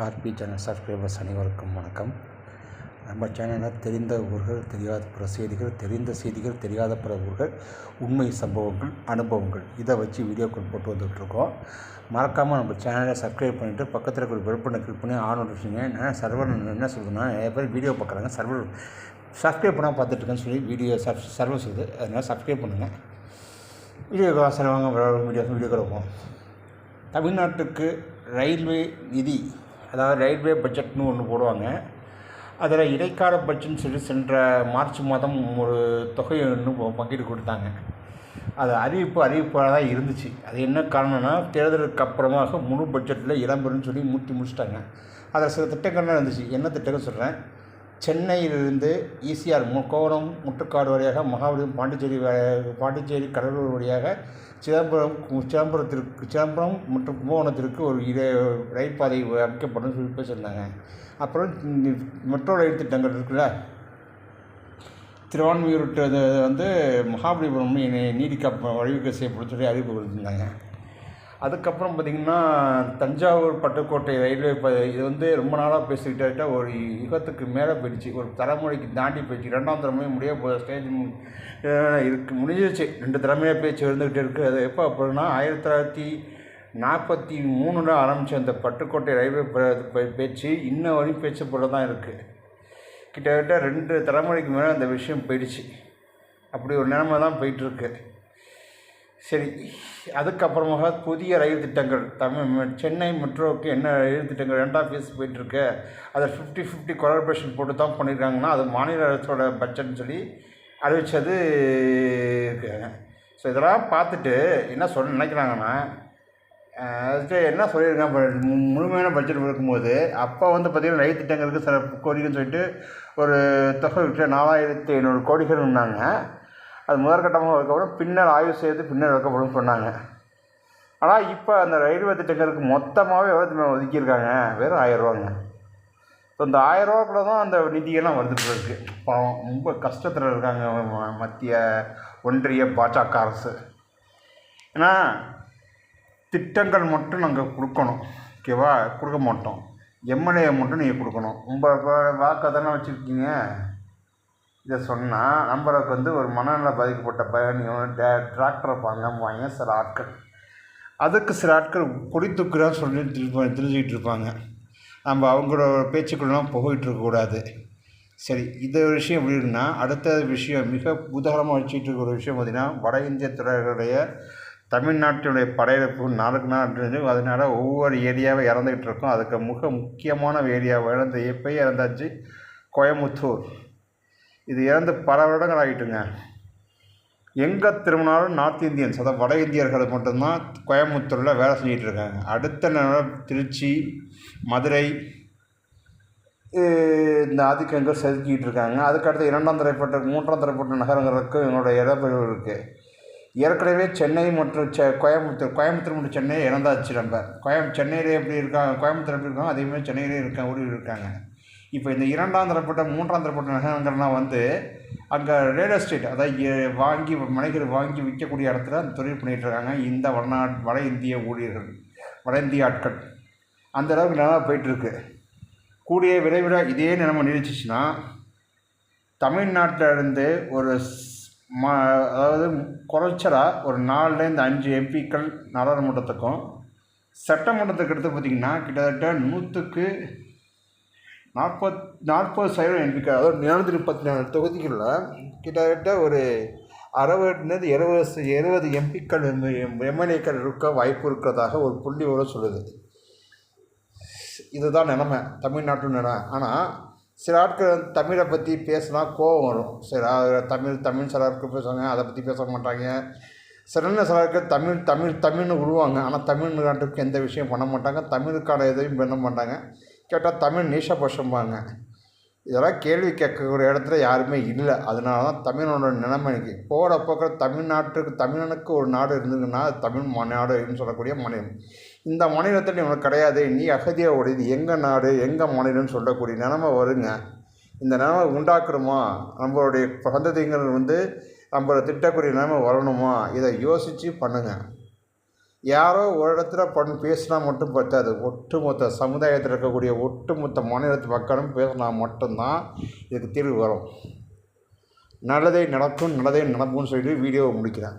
RB channel subscribers அனைவருக்கும் வணக்கம். நம்ம சேனலில் தெரிந்த ஊர்கள், தெரியாத பிற செய்திகள், தெரிந்த செய்திகள், தெரியாத பிற ஊர்கள், உண்மை சம்பவங்கள், அனுபவங்கள் இதை வச்சு வீடியோக்கள் போட்டு வந்துட்டுருக்கோம். மறக்காமல் நம்ம சேனலை சப்ஸ்கிரைப் பண்ணிவிட்டு பக்கத்தில் இருக்கிற பெல் பட்டனை கிளிக் பண்ணி ஆன் நோட்டிஃபிகேஷன். ஏன்னா சர்வர் என்ன சொல்லுதுன்னா, நிறைய பேர் வீடியோ பார்க்குறாங்க, சர்வர் சப்ஸ்கிரைப் பண்ணால் பார்த்துட்ருக்கேன்னு சொல்லி வீடியோ சர்வர் செய்யுது. அதனால் சப்ஸ்கிரைப் பண்ணுங்கள். வீடியோ சிலவங்க வீடியோ கொடுப்போம். தமிழ்நாட்டுக்கு ரயில்வே நிதி, அதாவது ரயில்வே பட்ஜெட்னு ஒன்று போடுவாங்க. அதில் இடைக்கால பட்ஜெட்னு சொல்லி சென்ற மார்ச் மாதம் ஒரு தொகையை இன்னும் பங்கிட்டு கொடுத்தாங்க. அது அறிவிப்பாக தான் இருந்துச்சு. அது என்ன காரணம்னா, தேர்தலுக்கு அப்புறமாக முழு பட்ஜெட்டில் இடம்பெறும்னு சொல்லி முடிச்சிட்டாங்க. அதில் சில திட்டங்கள்லாம் இருந்துச்சு. என்ன திட்டங்கள் சொல்கிறேன். சென்னையிலிருந்து ஈசிஆர் கோவளம் முட்டுக்காடு வழியாக மகாபலிபுரம் பாண்டிச்சேரி கடலூர் வழியாக சிதம்பரம் மற்றும் கும்பகோணத்திற்கு ஒரு ரயில் பாதை அமைக்கப்படும் சொல்லி பேசியிருந்தாங்க. அப்புறம் மெட்ரோ ரயில் திட்டங்கள் இருக்குல்ல, திருவான்மியூர் வந்து மகாபலிபுரம் நீடிக்க வழிவகை செய்யப்படும் சொல்லி அறிவிப்பு கொடுத்துருந்தாங்க. அதுக்கப்புறம் பார்த்திங்கன்னா, தஞ்சாவூர் பட்டுக்கோட்டை ரயில்வே இது வந்து ரொம்ப நாளாக பேசிக்கிட்ட ஒரு யுகத்துக்கு மேலே போயிடுச்சு. ஒரு தலைமுறைக்கு தாண்டி போயிடுச்சு. 2ஆம் தலைமுறை முடிய போகிற ஸ்டேஜ் முடிஞ்சிருச்சு. 2 தலைமுறையாக பேச்சு இருந்துக்கிட்டே இருக்குது. அது எப்போ அப்படின்னா, 1943 ஆரம்பித்த அந்த பட்டுக்கோட்டை ரயில்வே பேச்சு இன்ன வரையும் பேச்சு போல தான் இருக்குது. கிட்டத்தட்ட 2 தலைமுறைக்கு மேலே அந்த விஷயம் போயிடுச்சு. அப்படி ஒரு நிலைமை தான் போயிட்டுருக்கு. சரி, அதுக்கப்புறமாக புதிய ரயில் திட்டங்கள் சென்னை மெட்ரோவுக்கு என்ன ரயில் திட்டங்கள் 2ஆம் ஃபேஸ் போயிட்டுருக்கு. அதை 50-50 கொலாபரேஷன் போட்டு தான் பண்ணியிருக்காங்கன்னா, அது மாநில அரசோட பட்ஜெட்னு சொல்லி அறிவித்தது இருக்குங்க. ஸோ இதெல்லாம் பார்த்துட்டு என்ன நினைக்கிறாங்கன்னா, என்ன சொல்லியிருக்காங்க, முழுமையான பட்ஜெட் இருக்கும்போது அப்போ வந்து பார்த்திங்கன்னா ரயில் திட்டங்களுக்கு சில கோடிகள்னு சொல்லிட்டு ஒரு தொகை விட்டு 4500 கோடிகள்னாங்க. அது முதற்கட்டமாக வைக்கப்படும், பின்னர் ஆய்வு செய்து பின்னர் வைக்கப்படும் சொன்னாங்க. ஆனால் இப்போ அந்த ரயில்வே திட்டங்களுக்கு மொத்தமாகவே எவ்வளோ ஒதுக்கியிருக்காங்க, வெறும் 1000 ரூபாங்க. ஸோ இந்த 1000 ரூபாக்குள்ள தான் அந்த நிதியெல்லாம் வந்துட்டு இருக்கு. பாவம், ரொம்ப கஷ்டத்தில் இருக்காங்க மத்திய ஒன்றிய பாஜக அரசு. ஏன்னா திட்டங்கள் மட்டும் நாங்கள் கொடுக்கணும், ஓகேவா, கொடுக்க மாட்டோம். எம்எல்ஏ மட்டும் நீங்கள் கொடுக்கணும். உங்கள் வாக்கு தானே வச்சுருக்கீங்க. இதை சொன்னால் நம்மளுக்கு வந்து ஒரு மனநல பாதிக்கப்பட்ட பயணியும் டிராக்டரை வாங்க சில ஆட்கள், அதுக்கு சில ஆட்கள் கொடி தூக்குறான்னு சொல்லி தெரிஞ்சுக்கிட்டு இருப்பாங்க. நம்ம அவங்களோட பேச்சுக்கள்லாம் போயிட்டு இருக்கக்கூடாது. சரி, இந்த விஷயம் எப்படி இருக்குன்னா, அடுத்த விஷயம் மிக உதாரணமாக வச்சுட்டு இருக்கிற ஒரு விஷயம் பார்த்திங்கன்னா, வட இந்திய துறைகளுடைய தமிழ்நாட்டினுடைய படையெடுப்பு நாளுக்கு நாள். அதனால் ஒவ்வொரு ஏரியாவை இறந்துக்கிட்டு இருக்கோம். அதுக்கு மிக முக்கியமான ஏரியாவை எப்போயே இறந்தாச்சு, கோயம்புத்தூர். இது இறந்து பல வருடங்கள் ஆகிட்டுங்க. எங்கே திரும்பினாலும் நார்த் இந்தியன்ஸ், அதாவது வட இந்தியர்கள் மட்டும்தான் கோயம்புத்தூரில் வேலை செஞ்சிகிட்டு இருக்காங்க. அடுத்த திருச்சி, மதுரை, இந்த ஆதிக்கங்கள் செதுக்கிட்டு இருக்காங்க. அதுக்கடுத்து 2ஆம் தரப்பட்ட 3ஆம் தரப்பட்ட நகரங்களுக்கு எங்களோட இடப்பெயர்வு இருக்குது. ஏற்கனவே சென்னை மற்றும் கோயம்புத்தூர் மற்றும் சென்னை இறந்தாச்சு. நம்ம சென்னையிலே எப்படி இருக்காங்க, கோயம்புத்தூர் எப்படி இருக்காங்க, அதேமாதிரி சென்னையிலே ஊரில் இருக்காங்க. இப்போ இந்த 2ஆம் தரப்பட்ட 3ஆம் தரப்பட்ட நகரங்கள்லாம் வந்து அங்கே ரியல் எஸ்டேட், அதாவது மனைகள் வாங்கி விற்கக்கூடிய இடத்துல அந்த தொழில் பண்ணிகிட்ருக்காங்க இந்த வட இந்திய ஊழியர்கள், வட இந்திய ஆட்கள். அந்த அளவுக்கு நிலமை போயிட்டுருக்கு. கூடிய விரைவில் இதே நிலைமை நீடிச்சிச்சுன்னா, தமிழ்நாட்டில் இருந்து ஒரு அதாவது குறைச்சலாக ஒரு 4-5 எம்பிக்கள் நாடாளுமன்றத்துக்கும் சட்டமன்றத்துக்கு எடுத்து பார்த்திங்கன்னா கிட்டத்தட்ட 100க்கு 40% எம்பிக்கள், அதாவது 434 தொகுதிகளில் கிட்டத்தட்ட ஒரு 60-70 எம்பிக்கள் எம்எல்ஏக்கள் இருக்க வாய்ப்பு இருக்கிறதாக ஒரு புள்ளி விவரம் சொல்லுது. இதுதான் நிலைமை, தமிழ்நாட்டு நிலைமை. ஆனால் சில ஆட்கள் தமிழை பற்றி பேசினா கோபம் வரும். சரி, தமிழ் சில ஆட்கள் பேசுவாங்க, அதை பற்றி பேச மாட்டாங்க. சில ஆட்கள் தமிழ்னு விடுவாங்க, ஆனால் தமிழ்நாட்டுக்கு எந்த விஷயம் பண்ண மாட்டாங்க, தமிழுக்கான எதையும் பண்ண மாட்டாங்க. கேட்டால் தமிழ் நீஷபட்சம்பாங்க. இதெல்லாம் கேள்வி கேட்கக்கூடிய இடத்துல யாருமே இல்லை. அதனால தான் தமிழோட நிலைமைக்கு போக்கில் தமிழனுக்கு ஒரு நாடு இருந்ததுன்னா தமிழ் நாடுன்னு சொல்லக்கூடிய மாநிலம். இந்த மாநிலத்தில் இவனுக்கு கிடையாது, நீ அகதியாக ஓடிது, எங்கள் நாடு எங்கள் மாநிலம்னு சொல்லக்கூடிய நிலைமை வருங்க. இந்த நிலைமை உண்டாக்குறோமா, நம்மளுடைய சந்ததிகள் வந்து நம்மளை திட்டக்கூடிய நிலைமை வரணுமா, இதை யோசித்து பண்ணுங்கள். யாரோ ஒரு இடத்துல பேசினா மட்டும் பத்தாது. ஒட்டுமொத்த சமுதாயத்தில் இருக்கக்கூடிய ஒட்டுமொத்த மாநிலத்து மக்களும் பேசினா மட்டும்தான் இதுக்கு தீர்வு வரும். நல்லதே நடக்கும், நல்லதே நடக்கும்னு சொல்லி வீடியோவை முடிக்கிறேன்.